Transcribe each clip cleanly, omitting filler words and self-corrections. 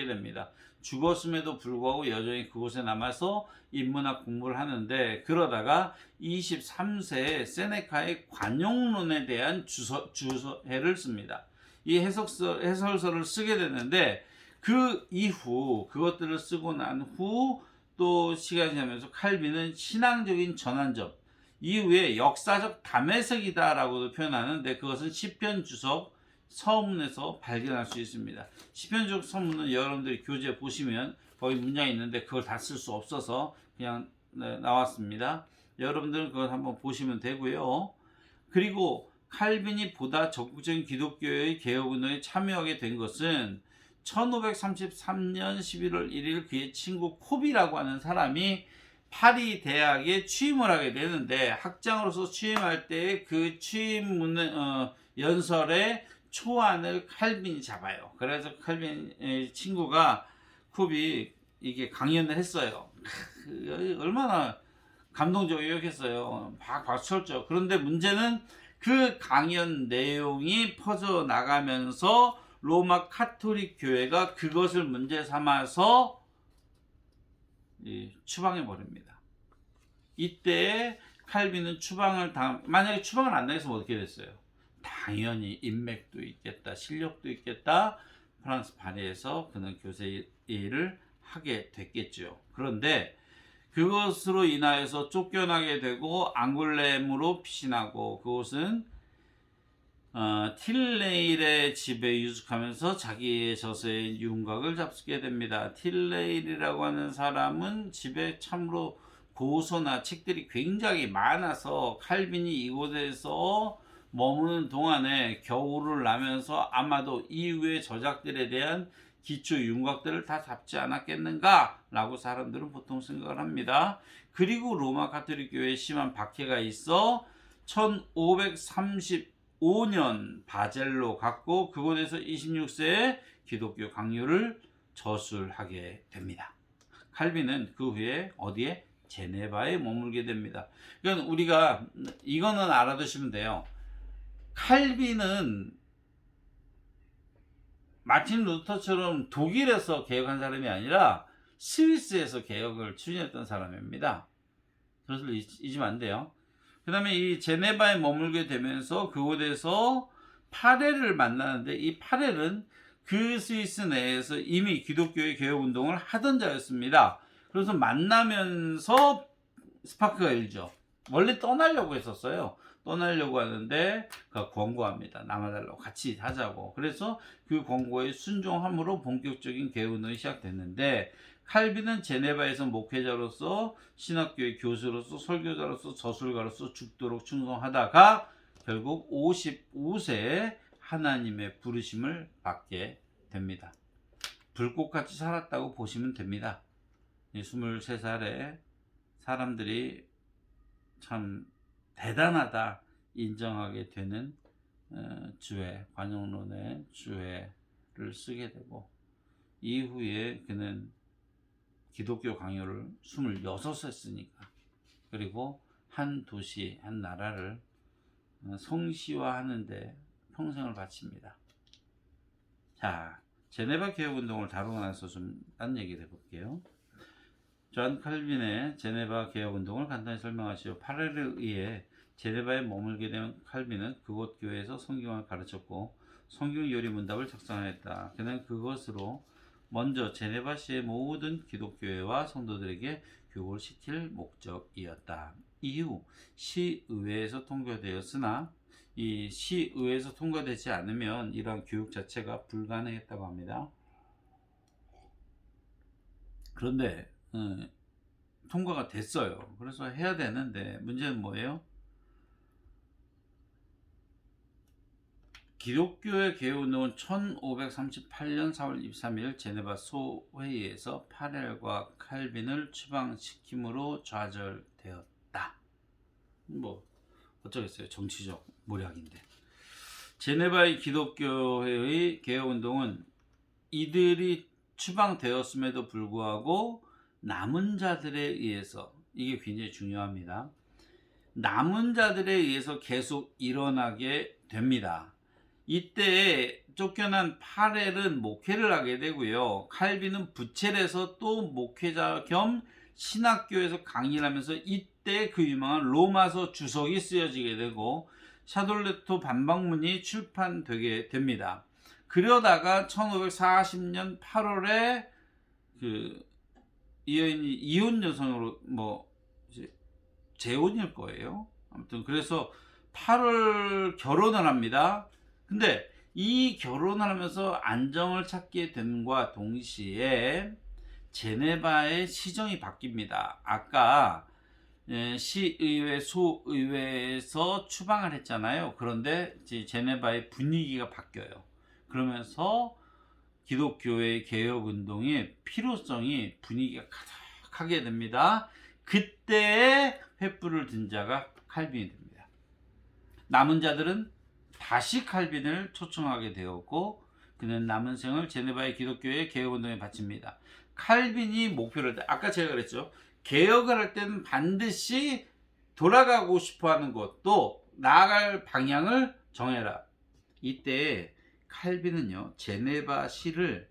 죽게 됩니다. 죽었음에도 불구하고 여전히 그곳에 남아서 인문학 공부를 하는데, 그러다가 23세에 세네카의 관용론에 대한 주해를 씁니다. 이 해설서를 쓰게 되는데, 그 이후 그것들을 쓰고 난 후 또 시간이 지나면서 칼빈은 신앙적인 전환점 이후에 역사적 담에색이다라고도 표현하는데, 그것은 시편 주석 서문에서 발견할 수 있습니다. 시편 주석 서문은 여러분들이 교재 보시면 거기 문장이 있는데 그걸 다 쓸 수 없어서 그냥 나왔습니다. 여러분들은 그걸 한번 보시면 되고요. 그리고 칼빈이 보다 적극적인 기독교의 개혁운동에 참여하게 된 것은 1533년 11월 1일 그의 친구 콥이라고 하는 사람이 파리 대학에 취임을 하게 되는데, 학장으로서 취임할 때 그 취임 연설의 초안을 칼빈이 잡아요. 그래서 칼빈의 친구가 콥이 이게 강연을 했어요. 얼마나 감동적이었겠어요. 박수 쳤죠. 그런데 문제는 그 강연 내용이 퍼져나가면서 로마 카톨릭 교회가 그것을 문제 삼아서 추방해 버립니다. 이때 칼빈은 만약에 추방을 안 당했으면 어떻게 됐어요? 당연히 인맥도 있겠다, 실력도 있겠다. 프랑스 파리에서 그는 교세 일을 하게 됐겠죠. 그런데 그것으로 인하여서 쫓겨나게 되고 앙굴렘으로 피신하고, 그곳은 틸레일의 집에 유숙하면서 자기의 저서의 윤곽을 잡수게 됩니다. 틸레일이라고 하는 사람은 집에 참으로 고서나 책들이 굉장히 많아서 칼빈이 이곳에서 머무는 동안에 겨울을 나면서 아마도 이후의 저작들에 대한 기초 윤곽들을 다 잡지 않았겠는가 라고 사람들은 보통 생각을 합니다. 그리고 로마 가톨릭 교회에 심한 박해가 있어 1535년 바젤로 갔고, 그곳에서 26세에 기독교 강요를 저술하게 됩니다. 칼빈은 그 후에 어디에? 제네바에 머물게 됩니다. 그러니까 우리가 이거는 알아두시면 돼요. 칼빈은 마틴 루터처럼 독일에서 개혁한 사람이 아니라 스위스에서 개혁을 추진했던 사람입니다. 그것을 잊으면 안 돼요. 그 다음에 이 제네바에 머물게 되면서 그곳에서 파렐을 만나는데, 이 파렐은 그 스위스 내에서 이미 기독교의 개혁운동을 하던 자였습니다. 그래서 만나면서 스파크가 일죠. 원래 떠나려고 했었어요. 떠나려고 하는데 권고합니다. 남아달라고, 같이 하자고. 그래서 그 권고에 순종함으로 본격적인 개혁운동이 시작됐는데, 칼빈은 제네바에서 목회자로서, 신학교의 교수로서, 설교자로서, 저술가로서 죽도록 충성하다가 결국 55세에 하나님의 부르심을 받게 됩니다. 불꽃같이 살았다고 보시면 됩니다. 23살에 사람들이 참 대단하다 인정하게 되는 주회, 관용론의 주회를 쓰게 되고, 이후에 그는 기독교 강요를 26세 했으니까, 그리고 한 도시, 한 나라를 성시화하는데 평생을 바칩니다. 자, 제네바 개혁운동을 다루고 나서 좀 딴 얘기를 해볼게요. 존 칼빈의 제네바 개혁운동을 간단히 설명하시죠. 파렐에 의해 제네바에 머물게 된 칼빈은 그곳 교회에서 성경을 가르쳤고 성경 요리 문답을 작성하였다. 그는 그것으로 먼저 제네바시의 모든 기독교회와 성도들에게 교육을 시킬 목적이었다. 이후 시의회에서 통과되었으나 이 시의회에서 통과되지 않으면 이러한 교육 자체가 불가능했다고 합니다. 그런데 통과가 됐어요. 그래서 해야 되는데, 문제는 뭐예요? 기독교의 개혁운동은 1538년 4월 23일 제네바 소회의에서 파렐과 칼빈을 추방시킴으로 좌절되었다. 뭐 어쩌겠어요. 정치적 모략인데. 제네바의 기독교회의 개혁운동은 이들이 추방되었음에도 불구하고 남은 자들에 의해서, 이게 굉장히 중요합니다. 남은 자들에 의해서 계속 일어나게 됩니다. 이때 쫓겨난 파렐은 목회를 하게 되고요. 칼빈은 부첼에서 또 목회자 겸 신학교에서 강의를 하면서 이때 그 유명한 로마서 주석이 쓰여지게 되고 샤돌레토 반박문이 출판되게 됩니다. 그러다가 1540년 8월에 그 이 여인이 이혼 여성으로 뭐 재혼일 거예요. 아무튼 그래서 8월 결혼을 합니다. 근데 이 결혼을 하면서 안정을 찾게 됨과 동시에 제네바의 시정이 바뀝니다. 아까 시의회, 소의회에서 추방을 했잖아요. 그런데 이제 제네바의 분위기가 바뀌어요. 그러면서 기독교의 개혁운동의 필요성이 분위기가 가득하게 됩니다. 그때에 횃불을 든 자가 칼빈이 됩니다. 남은 자들은 다시 칼빈을 초청하게 되었고 그는 남은 생을 제네바의 기독교의 개혁운동에 바칩니다. 칼빈이 목표를 아까 제가 그랬죠. 개혁을 할 때는 반드시 돌아가고 싶어하는 것, 또 나아갈 방향을 정해라. 이때 칼빈은요 제네바 시를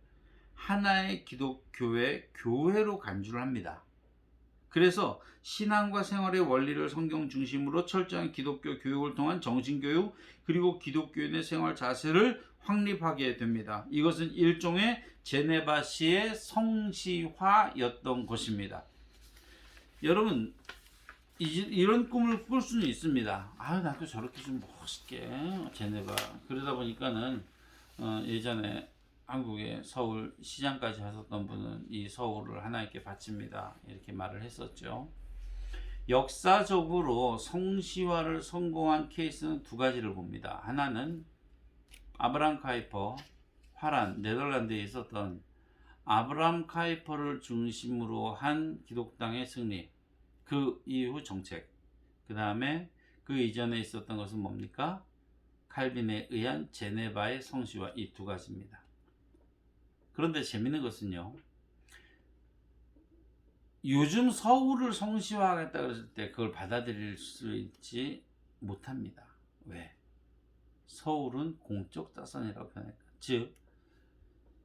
하나의 기독교의 교회로 간주를 합니다. 그래서 신앙과 생활의 원리를 성경 중심으로 철저한 기독교 교육을 통한 정신교육 그리고 기독교인의 생활 자세를 확립하게 됩니다. 이것은 일종의 제네바시의 성시화였던 것입니다. 여러분 이런 꿈을 꿀 수는 있습니다. 아 나도 저렇게 좀 멋있게 제네바 그러다 보니까는 예전에 한국의 서울 시장까지 하셨던 분은 이 서울을 하나님께 바칩니다. 이렇게 말을 했었죠. 역사적으로 성시화를 성공한 케이스는 두 가지를 봅니다. 하나는 아브람 카이퍼, 화란, 네덜란드에 있었던 아브람 카이퍼를 중심으로 한 기독당의 승리, 그 이후 정책, 그 다음에 그 이전에 있었던 것은 뭡니까? 칼빈에 의한 제네바의 성시화, 이 두 가지입니다. 그런데 재밌는 것은요, 요즘 서울을 성시화하겠다 그랬을 때 그걸 받아들일 수 있지 못합니다. 왜? 서울은 공적 자산이라고 표현했다. 즉,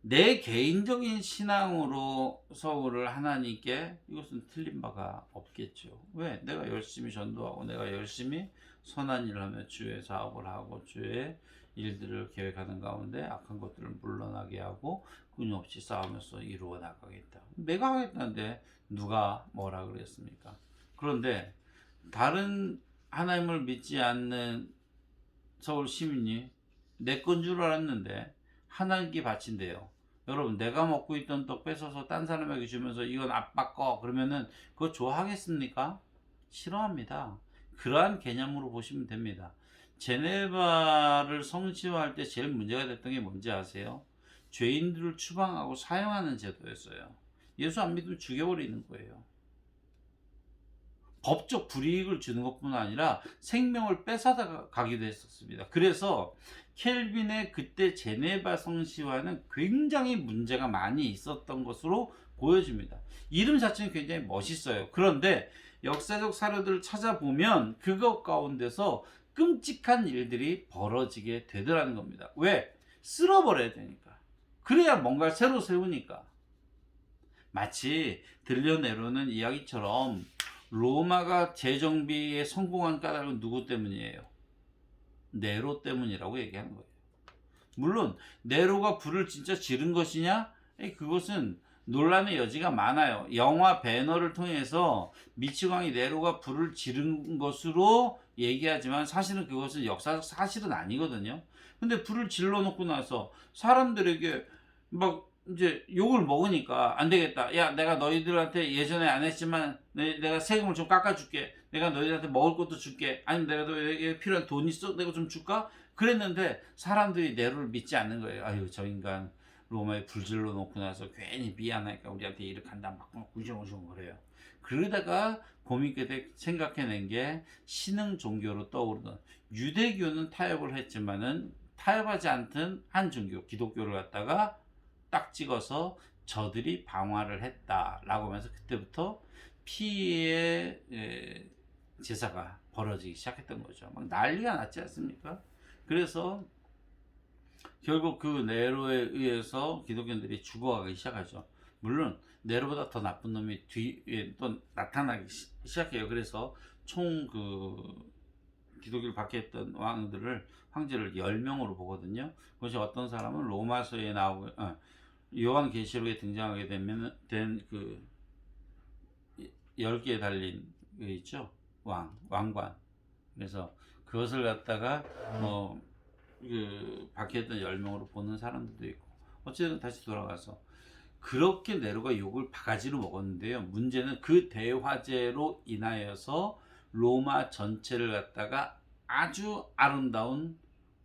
내 개인적인 신앙으로 서울을 하나님께 이것은 틀린 바가 없겠죠. 왜? 내가 열심히 전도하고 내가 열심히 선한 일을 하며 주의 사업을 하고 주의 일들을 계획하는 가운데 악한 것들을 물러나게 하고 끊임없이 싸우면서 이루어 나가겠다. 내가 하겠다는데 누가 뭐라 그랬습니까? 그런데 다른 하나님을 믿지 않는 서울 시민이 내 건 줄 알았는데 하나님께 바친대요. 여러분 내가 먹고 있던 떡 뺏어서 딴 사람에게 주면서 이건 아빠 거 그러면은 그거 좋아하겠습니까? 싫어합니다. 그러한 개념으로 보시면 됩니다. 제네바를 성시화할 때 제일 문제가 됐던 게 뭔지 아세요? 죄인들을 추방하고 사형하는 제도였어요. 예수 안 믿으면 죽여버리는 거예요. 법적 불이익을 주는 것뿐 아니라 생명을 뺏어다 가기도 했었습니다. 그래서 켈빈의 그때 제네바 성시화는 굉장히 문제가 많이 있었던 것으로 보여집니다. 이름 자체는 굉장히 멋있어요. 그런데 역사적 사료들을 찾아보면 그것 가운데서 끔찍한 일들이 벌어지게 되더라는 겁니다. 왜? 쓸어버려야 되니까. 그래야 뭔가 새로 세우니까. 마치 들려내려오는 이야기처럼 로마가 재정비에 성공한 까닭은 누구 때문이에요? 네로 때문이라고 얘기하는 거예요. 물론 네로가 불을 진짜 지른 것이냐? 그것은 논란의 여지가 많아요. 영화 배너를 통해서 미치광이 네로가 불을 지른 것으로 얘기하지만 사실은 그것은 역사적 사실은 아니거든요. 근데 불을 질러 놓고 나서 사람들에게 막 이제 욕을 먹으니까 안 되겠다. 야, 내가 너희들한테 예전에 안 했지만 내가 세금을 좀 깎아줄게. 내가 너희들한테 먹을 것도 줄게. 아니면 내가 너희에게 필요한 돈 있어? 내가 좀 줄까? 그랬는데 사람들이 네로를 믿지 않는 거예요. 아유, 저 인간 로마에 불질러 놓고 나서 괜히 미안하니까 우리한테 이렇게 한다 막 궁시렁궁시렁 그래요. 그러다가 고민 끝에 생각해낸 게 신흥 종교로 떠오르던 유대교는 타협을 했지만은 타협하지 않던 한 종교 기독교를 갖다가 딱 찍어서 저들이 방화를 했다라고 하면서 그때부터 피의 제사가 벌어지기 시작했던 거죠. 막 난리가 났지 않습니까? 그래서 결국 그 네로에 의해서 기독교인들이 죽어가기 시작하죠. 물론 네로보다 더 나쁜 놈이 뒤에 또 나타나기 시작해요. 그래서 총 그 기독교를 박해했던 황제를 10명으로 보거든요. 그것이 어떤 사람은 로마서에 나오고 요한계시록에 등장하게 되면 된 그 10개에 달린 그 있죠. 왕관. 그래서 그것을 갖다가 그 박해했던 10명으로 보는 사람들도 있고, 어쨌든 다시 돌아가서 그렇게 네로가 욕을 바가지로 먹었는데요. 문제는 그 대화제로 인하여서 로마 전체를 갖다가 아주 아름다운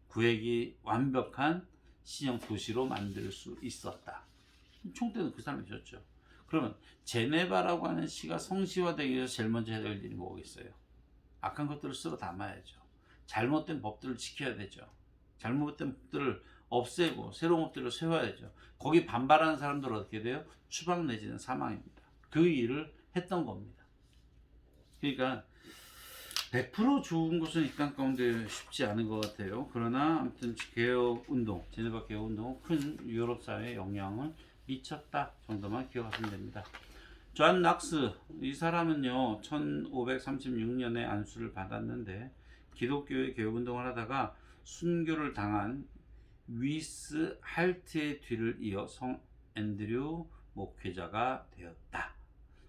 구획이 완벽한 신형 도시로 만들 수 있었다. 총대는 그 사람이셨죠. 그러면 제네바라고 하는 시가 성시화되기 위해서 제일 먼저 해야 될 일이 뭐겠어요? 악한 것들을 쓸어 담아야죠. 잘못된 법들을 지켜야 되죠. 잘못된 법들을 없애고 새로운 법들을 세워야죠. 거기 반발하는 사람들은 어떻게 돼요? 추방 내지는 사망입니다. 그 일을 했던 겁니다. 그러니까 100% 좋은 것은 이 땅 가운데 쉽지 않은 것 같아요. 그러나 아무튼 개혁운동, 제네바 개혁운동은 큰 유럽 사회에 영향을 미쳤다 정도만 기억하시면 됩니다. 존 낙스, 이 사람은요 1536년에 안수를 받았는데 기독교의 개혁운동을 하다가 순교를 당한 위스 할트의 뒤를 이어 성 앤드류 목회자가 되었다.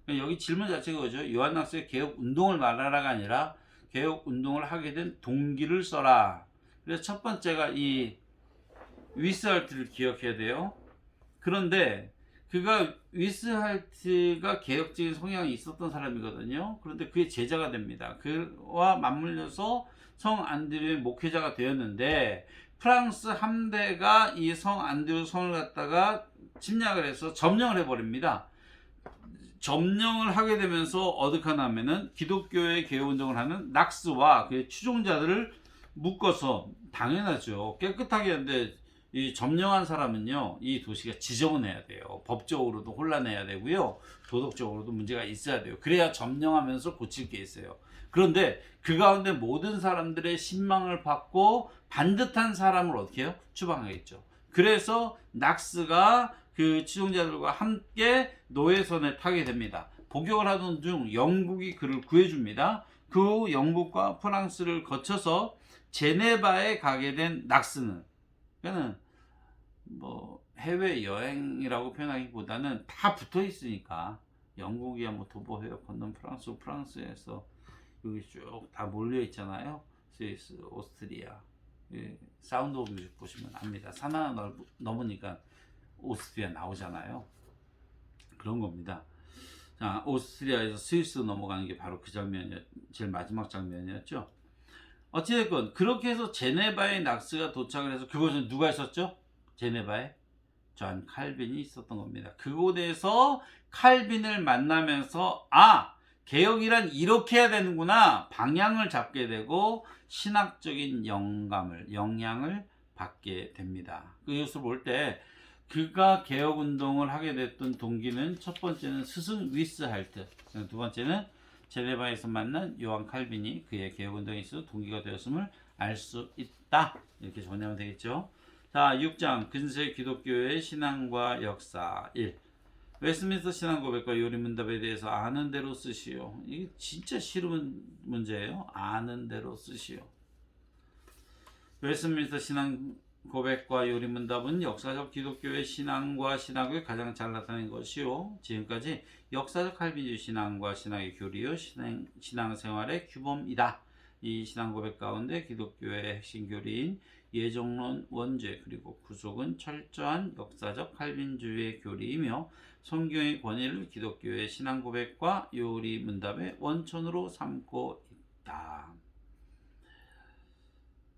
여기 질문 자체가 그죠? 요한 낙스의 개혁운동을 말하라가 아니라 개혁운동을 하게 된 동기를 써라. 그래서 첫 번째가 이 위스할트를 기억해야 돼요. 그런데 그가 위스할트가 개혁적인 성향이 있었던 사람이거든요. 그런데 그의 제자가 됩니다. 그와 맞물려서 성 안드류의 목회자가 되었는데 프랑스 함대가 이 성 안드류 성을 갖다가 침략을 해서 점령을 해버립니다. 점령을 하게 되면서 어떡하냐면은 기독교의 개혁운동을 하는 낙스와 그의 추종자들을 묶어서, 당연하죠. 깨끗하게 하는데 이 점령한 사람은요 이 도시가 지저분해야 돼요. 법적으로도 혼란해야 되고요, 도덕적으로도 문제가 있어야 돼요. 그래야 점령하면서 고칠 게 있어요. 그런데 그 가운데 모든 사람들의 신망을 받고 반듯한 사람을 어떻게 해요? 추방하겠죠. 그래서 낙스가 그 추종자들과 함께 노예선에 타게 됩니다. 복역을 하던 중 영국이 그를 구해줍니다. 그 후 영국과 프랑스를 거쳐서 제네바에 가게 된 낙스는, 그러니까 뭐 해외 여행이라고 표현하기보다는 다 붙어 있으니까, 영국이야 뭐 도보 해역 건넌 프랑스, 프랑스에서 여기 쭉 다 몰려 있잖아요. 스위스, 오스트리아. 사운드 오브 뮤직 보시면 압니다. 산 하나 넘으니까 오스트리아 나오잖아요. 그런 겁니다. 자, 오스트리아에서 스위스 넘어가는 게 바로 그 장면이었, 제일 마지막 장면이었죠. 어찌됐건 그렇게 해서 제네바에 낙스가 도착을 해서, 그곳은 누가 있었죠? 제네바에 존 칼빈이 있었던 겁니다. 그곳에서 칼빈을 만나면서 개혁이란 이렇게 해야 되는구나 방향을 잡게 되고 신학적인 영향을 받게 됩니다. 그것을 볼 때 그가 개혁운동을 하게 됐던 동기는, 첫 번째는 스승 위스할트, 두 번째는 제네바에서 만난 요한 칼빈이 그의 개혁운동에 있어서 동기가 되었음을 알 수 있다. 이렇게 정리하면 되겠죠. 자, 6장 근세 기독교의 신앙과 역사 1. 웨스트민스터 신앙고백과 요리문답에 대해서 아는 대로 쓰시오. 이게 진짜 쉬운 문제예요. 아는 대로 쓰시오. 웨스트민스터 신앙고백과 요리문답은 역사적 기독교의 신앙과 신학을 가장 잘 나타낸 것이요, 지금까지 역사적 칼빈주의 신앙과 신학의 교리요, 신앙생활의 규범이다. 이 신앙고백 가운데 기독교의 핵심 교리인 예정론 원죄 그리고 구속은 철저한 역사적 칼빈주의의 교리이며 성경의 권위를 기독교의 신앙고백과 요리문답의 원천으로 삼고 있다.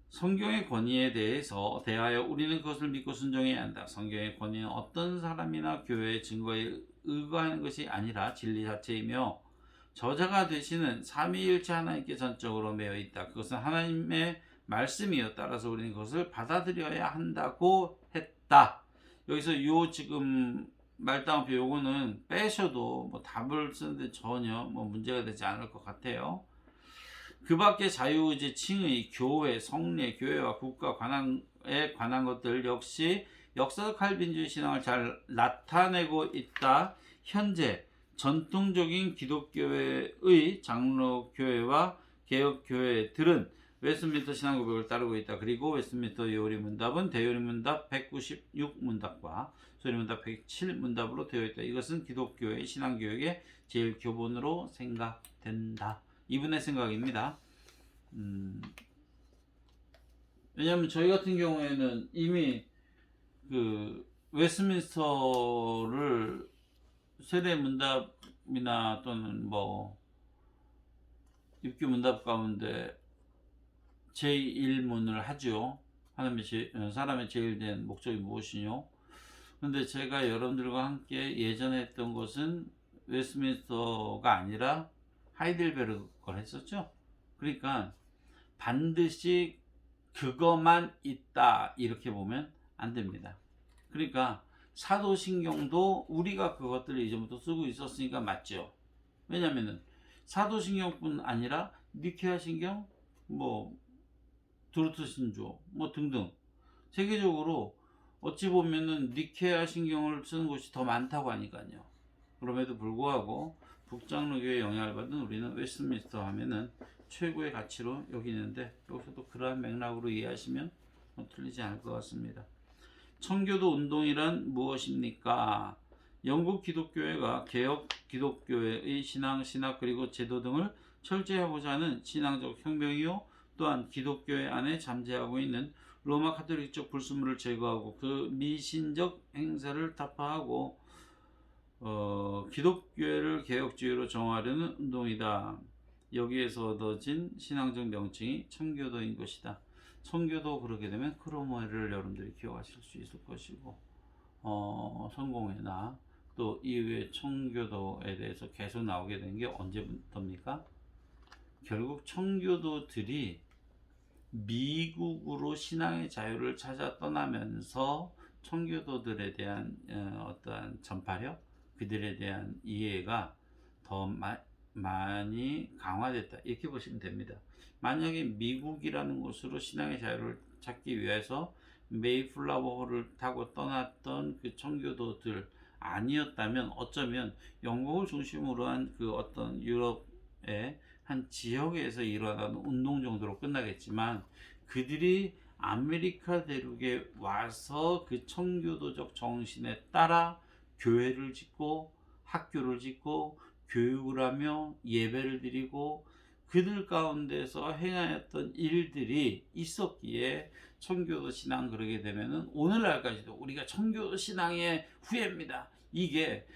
성경의 권위에 대하여 우리는 그것을 믿고 순종해야 한다. 성경의 권위는 어떤 사람이나 교회의 증거에 의거하는 것이 아니라 진리 자체이며 저자가 되시는 삼위일체 하나님께 전적으로 매여 있다. 그것은 하나님의 말씀이요, 따라서 우리는 그것을 받아들여야 한다고 했다. 여기서 요 지금 말다운표 요거는 빼셔도 뭐 답을 쓰는데 전혀 뭐 문제가 되지 않을 것 같아요. 그 밖에 자유의지, 칭의, 교회, 성례, 교회와 국가, 관한 신앙에 관한 것들 역시 역사적 칼빈주의 신앙을 잘 나타내고 있다. 현재 전통적인 기독교회의 장로교회와 개혁교회들은 웨스트민스터 신앙고백을 따르고 있다. 그리고 웨스트민스터 요리문답은 대요리문답 196문답과 소리문답 107문답으로 되어 있다. 이것은 기독교의 신앙교육의 제일 교본으로 생각된다. 이분의 생각입니다. 왜냐하면 저희 같은 경우에는 이미 그 웨스트민스터를 세례문답이나 또는 뭐 입교문답 가운데 제1문을 하죠. 사람의 제일 된 목적이 무엇이뇨? 근데 제가 여러분들과 함께 예전에 했던 것은 웨스트민스터가 아니라 하이델베르그 걸 했었죠. 그러니까 반드시 그것만 있다 이렇게 보면 안 됩니다. 그러니까 사도신경도 우리가 그것들을 이전부터 쓰고 있었으니까 맞죠. 왜냐면은 사도신경뿐 아니라 니케아 신경, 뭐 도르트 신조, 뭐 등등 세계적으로 어찌 보면은 니케아 신경을 쓰는 곳이 더 많다고 하니까요. 그럼에도 불구하고 북장로교의 영향을 받은 우리는 웨스트민스터 하면은 최고의 가치로 여기는데 여기서도 그러한 맥락으로 이해하시면 틀리지 않을 것 같습니다. 청교도 운동이란 무엇입니까? 영국 기독교회가 개혁 기독교회의 신학 그리고 제도 등을 철저하고자 하는 신앙적 혁명이요 또한 기독교회 안에 잠재하고 있는 로마 카톨릭적 불순물을 제거하고 그 미신적 행사를 타파하고 기독교회를 개혁주의로 정하려는 운동이다. 여기에서 얻어진 신앙적 명칭이 청교도인 것이다. 청교도 그러게 되면 크로모에를 여러분들이 기억하실 수 있을 것이고 성공회나 또 이후에 청교도에 대해서 계속 나오게 된 게 언제부터입니까? 결국 청교도들이 미국으로 신앙의 자유를 찾아 떠나면서 청교도들에 대한 어떠한 전파력, 그들에 대한 이해가 더 많이 강화됐다. 이렇게 보시면 됩니다. 만약에 미국이라는 곳으로 신앙의 자유를 찾기 위해서 메이플라워를 타고 떠났던 그 청교도들 아니었다면 어쩌면 영국을 중심으로 한 그 어떤 유럽의 한 지역에서 일어나는 운동 정도로 끝나겠지만 그들이 아메리카 대륙에 와서 그 청교도적 정신에 따라 교회를 짓고 학교를 짓고 교육을 하며 예배를 드리고 그들 가운데서 행하였던 일들이 있었기에 청교도 신앙 그러게 되면은 오늘날까지도 우리가 청교도 신앙의 후예입니다. 이게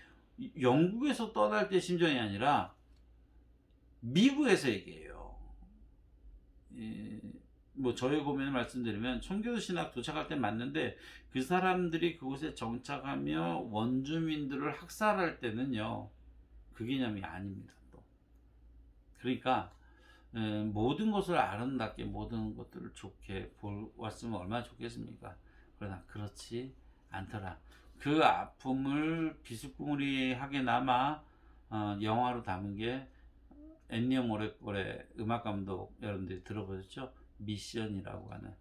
영국에서 떠날 때 심정이 아니라 미국에서 얘기해요. 뭐 저의 고민을 말씀드리면 청교도 신학 도착할 때 맞는데 그 사람들이 그곳에 정착하며 원주민들을 학살할 때는요 그 개념이 아닙니다. 또 그러니까 모든 것을 아름답게 모든 것들을 좋게 보았으면 얼마나 좋겠습니까? 그러나 그렇지 않더라. 그 아픔을 비스무리하게나마 영화로 담은 게 엔니오 모레코레 음악 감독 여러분들이 들어보셨죠? 미션이라고 하는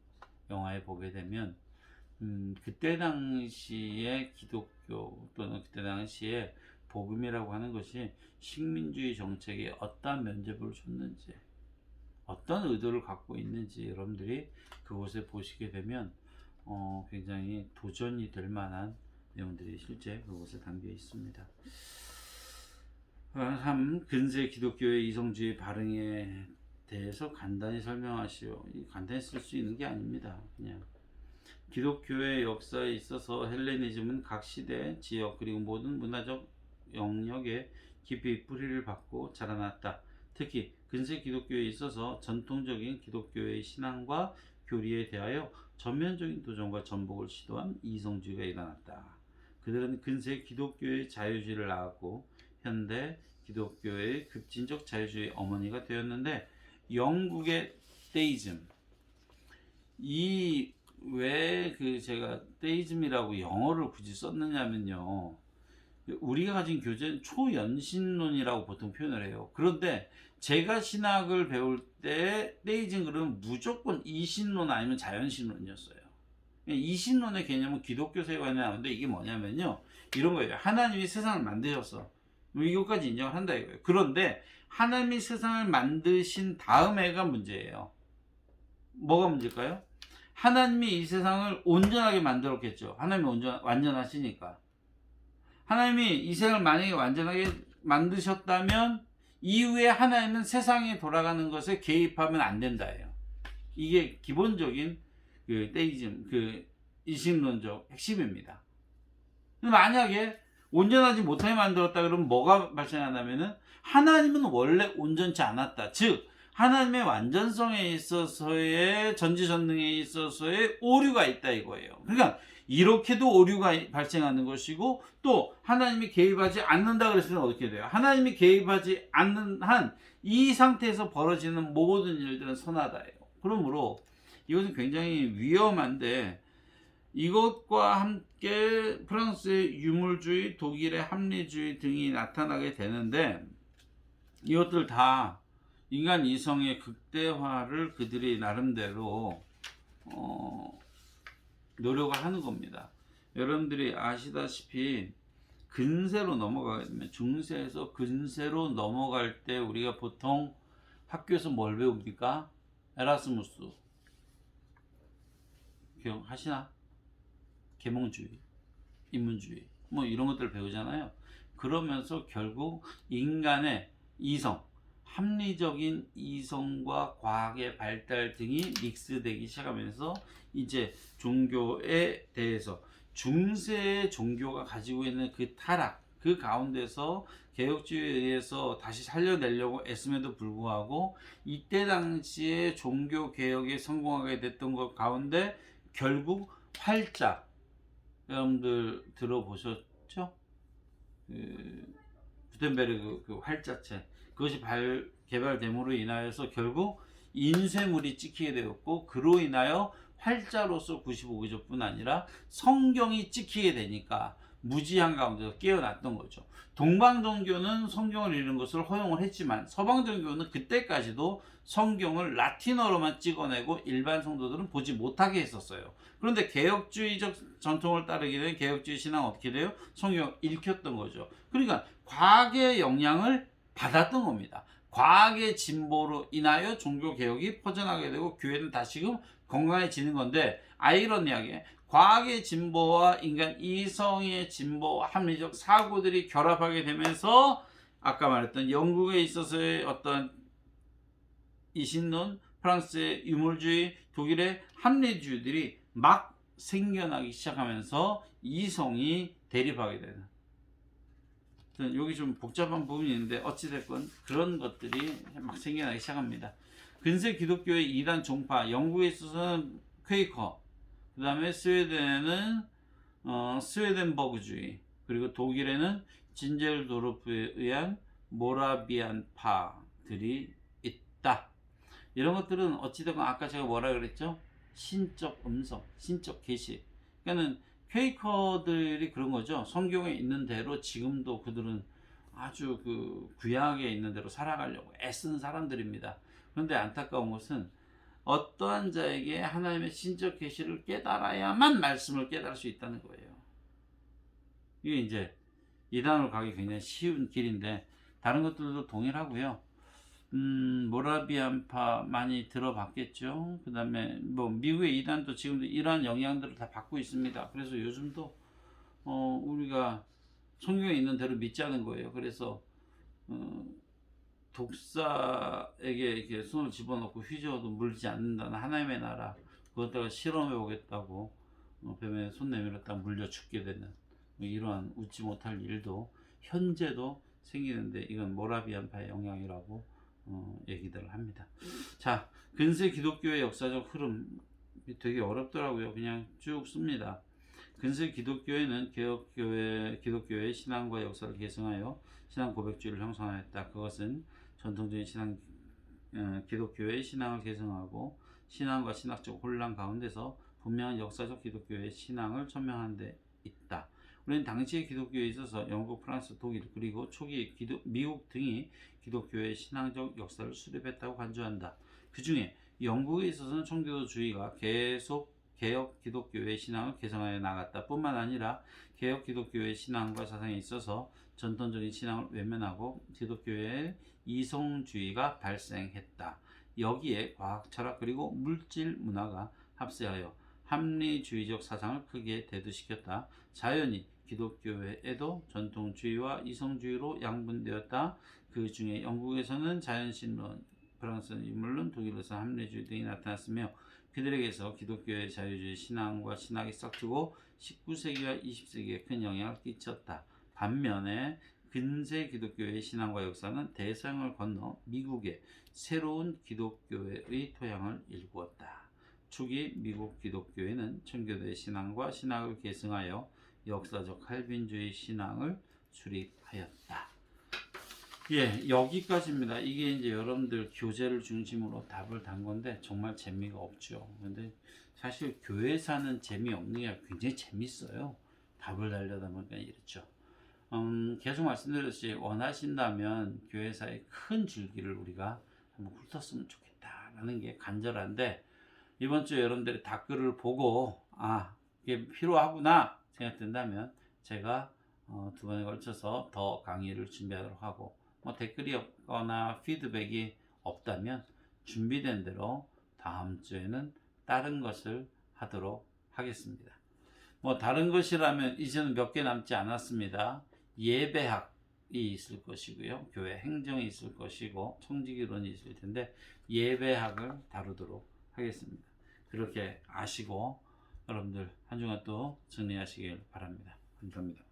영화에 보게 되면 그때 당시에 기독교 또는 그때 당시에 복음이라고 하는 것이 식민주의 정책에 어떤 면접을 줬는지 어떤 의도를 갖고 있는지 여러분들이 그곳에 보시게 되면 굉장히 도전이 될 만한 내용들이 실제 그곳에 담겨 있습니다. 3. 근세 기독교의 이성주의 발흥에 대해서 간단히 설명하시오. 간단히 쓸 수 있는 게 아닙니다. 그냥 기독교의 역사에 있어서 헬레니즘은 각 시대, 지역 그리고 모든 문화적 영역에 깊이 뿌리를 받고 자라났다. 특히 근세 기독교에 있어서 전통적인 기독교의 신앙과 교리에 대하여 전면적인 도전과 전복을 시도한 이성주의가 일어났다. 그들은 근세 기독교의 자유주의를 낳았고 현대 기독교의 급진적 자유주의 어머니가 되었는데 영국의 데이즘 왜 제가 데이즘이라고 영어를 굳이 썼느냐면요. 우리가 가진 교재는 초연신론이라고 보통 표현을 해요. 그런데 제가 신학을 배울 때 데이즘 그러면 무조건 이신론 아니면 자연신론이었어요. 이신론의 개념은 기독교 세관에 나오는데 이게 뭐냐면요. 이런 거예요. 하나님이 세상을 만드셨어. 뭐 이것까지 인정을 한다 이거예요. 그런데 하나님이 세상을 만드신 다음에가 문제예요. 뭐가 문제일까요? 하나님이 이 세상을 온전하게 만들었겠죠. 하나님이 완전하시니까. 하나님이 이 세상을 만약에 완전하게 만드셨다면 이후에 하나님은 세상에 돌아가는 것에 개입하면 안 된다예요. 이게 기본적인 그 데이즘, 그 이신론적 핵심입니다. 만약에 온전하지 못하게 만들었다 그러면 뭐가 발생한다면은 하나님은 원래 온전치 않았다. 즉 하나님의 완전성에 있어서의 전지전능에 있어서의 오류가 있다 이거예요. 그러니까 이렇게도 오류가 발생하는 것이고 또 하나님이 개입하지 않는다 그랬으면 어떻게 돼요? 하나님이 개입하지 않는 한 이 상태에서 벌어지는 모든 일들은 선하다예요. 그러므로 이것은 굉장히 위험한데 이것과 함께 프랑스의 유물주의, 독일의 합리주의 등이 나타나게 되는데 이것들 다 인간 이성의 극대화를 그들이 나름대로 노력을 하는 겁니다. 여러분들이 아시다시피 근세로 넘어가게 되면 중세에서 근세로 넘어갈 때 우리가 보통 학교에서 뭘 배웁니까? 에라스무스 기억하시나? 계몽주의, 인문주의 뭐 이런 것들을 배우잖아요. 그러면서 결국 인간의 이성, 합리적인 이성과 과학의 발달 등이 믹스되기 시작하면서 이제 종교에 대해서 중세의 종교가 가지고 있는 그 타락, 그 가운데서 개혁주의에 의해서 다시 살려내려고 애씀에도 불구하고 이때 당시에 종교 개혁에 성공하게 됐던 것 가운데 결국 활자, 여러분들 들어보셨죠? 구텐베르그 그 활자체, 그것이 개발됨으로 인하여서 결국 인쇄물이 찍히게 되었고 그로 인하여 활자로서 95기족뿐 아니라 성경이 찍히게 되니까 무지한 가운데서 깨어났던 거죠. 동방종교는 성경을 읽는 것을 허용을 했지만 서방종교는 그때까지도 성경을 라틴어로만 찍어내고 일반 성도들은 보지 못하게 했었어요. 그런데 개혁주의적 전통을 따르게 된 개혁주의 신앙은 어떻게 돼요? 성경을 읽혔던 거죠. 그러니까 과학의 영향을 받았던 겁니다. 과학의 진보로 인하여 종교개혁이 퍼져나가게 되고 교회는 다시금 건강해지는 건데 아이러니하게 과학의 진보와 인간 이성의 진보, 합리적 사고들이 결합하게 되면서 아까 말했던 영국에 있어서의 어떤 이신론, 프랑스의 유물주의, 독일의 합리주의들이 막 생겨나기 시작하면서 이성이 대립하게 되는, 여기 좀 복잡한 부분이 있는데 어찌됐건 그런 것들이 막 생겨나기 시작합니다. 근세 기독교의 이단 종파, 영국에 있어서는 퀘이커, 그 다음에 스웨덴에는 스웨덴버그주의, 그리고 독일에는 진젤도르프에 의한 모라비안파들이 있다. 이런 것들은 어찌됐건 아까 제가 뭐라 그랬죠? 신적 음성, 신적 계시. 그러니까는 퀘이커들이 그런 거죠. 성경에 있는 대로 지금도 그들은 아주 그 구약에 있는 대로 살아가려고 애쓴 사람들입니다. 그런데 안타까운 것은 어떠한 자에게 하나님의 신적 계시를 깨달아야만 말씀을 깨달을 수 있다는 거예요. 이게 이제 이단으로 가기 굉장히 쉬운 길인데 다른 것들도 동일하고요. 모라비안파 많이 들어봤겠죠. 그 다음에 뭐 미국의 이단도 지금도 이러한 영향들을 다 받고 있습니다. 그래서 요즘도 우리가 성경에 있는 대로 믿자는 거예요. 그래서 독사에게 이렇게 손을 집어넣고 휘저어도 물지 않는다는 하나님의 나라, 그것다가 실험해 보겠다고 뱀에 손 내밀었다 물려 죽게 되는 이러한 웃지 못할 일도 현재도 생기는데 이건 모라비안파의 영향이라고 얘기들을 합니다. 자, 근세 기독교의 역사적 흐름 되게 어렵더라고요. 그냥 쭉 씁니다. 근세 기독교회는 기독교의 신앙과 역사를 계승하여 신앙 고백주의를 형성하였다. 그것은 전통적인 기독교의 신앙을 계승하고 신앙과 신학적 혼란 가운데서 분명한 역사적 기독교의 신앙을 천명하는 데 있다. 우리는 당시의 기독교에 있어서 영국, 프랑스, 독일 그리고 초기 미국 등이 기독교의 신앙적 역사를 수립했다고 간주한다. 그 중에 영국에 있어서는 청교도주의가 계속 개혁 기독교의 신앙을 개성하여 나갔다 뿐만 아니라 개혁 기독교의 신앙과 사상에 있어서 전통적인 신앙을 외면하고 기독교의 이성주의가 발생했다. 여기에 과학, 철학 그리고 물질 문화가 합세하여 합리주의적 사상을 크게 대두시켰다. 자연히 기독교에도 전통주의와 이성주의로 양분되었다. 그 중에 영국에서는 자연신론, 프랑스는 인물론, 독일에서는 합리주의 등이 나타났으며 그들에게서 기독교의 자유주의 신앙과 신학이 싹트고 19세기와 20세기에 큰 영향을 끼쳤다. 반면에 근세 기독교의 신앙과 역사는 대서양을 건너 미국의 새로운 기독교의 토양을 일구었다. 초기 미국 기독교회는 청교도의 신앙과 신학을 계승하여 역사적 칼빈주의 신앙을 수립하였다. 예, 여기까지입니다. 이게 이제 여러분들 교재를 중심으로 답을 단 건데 정말 재미가 없죠. 근데 사실 교회사는 재미없는 게 굉장히 재밌어요. 답을 달려다 보니까 이렇죠. 계속 말씀드렸듯이 원하신다면 교회사의 큰 줄기를 우리가 한번 훑었으면 좋겠다라는 게 간절한데 이번 주에 여러분들이 댓글을 보고 이게 필요하구나 생각된다면 제가 두 번에 걸쳐서 더 강의를 준비하도록 하고 댓글이 없거나 피드백이 없다면 준비된 대로 다음 주에는 다른 것을 하도록 하겠습니다. 다른 것이라면 이제는 몇 개 남지 않았습니다. 예배학이 있을 것이고요. 교회 행정이 있을 것이고 청지기론이 있을 텐데 예배학을 다루도록 하겠습니다. 그렇게 아시고 여러분들 한 주간 또 정리하시길 바랍니다. 감사합니다.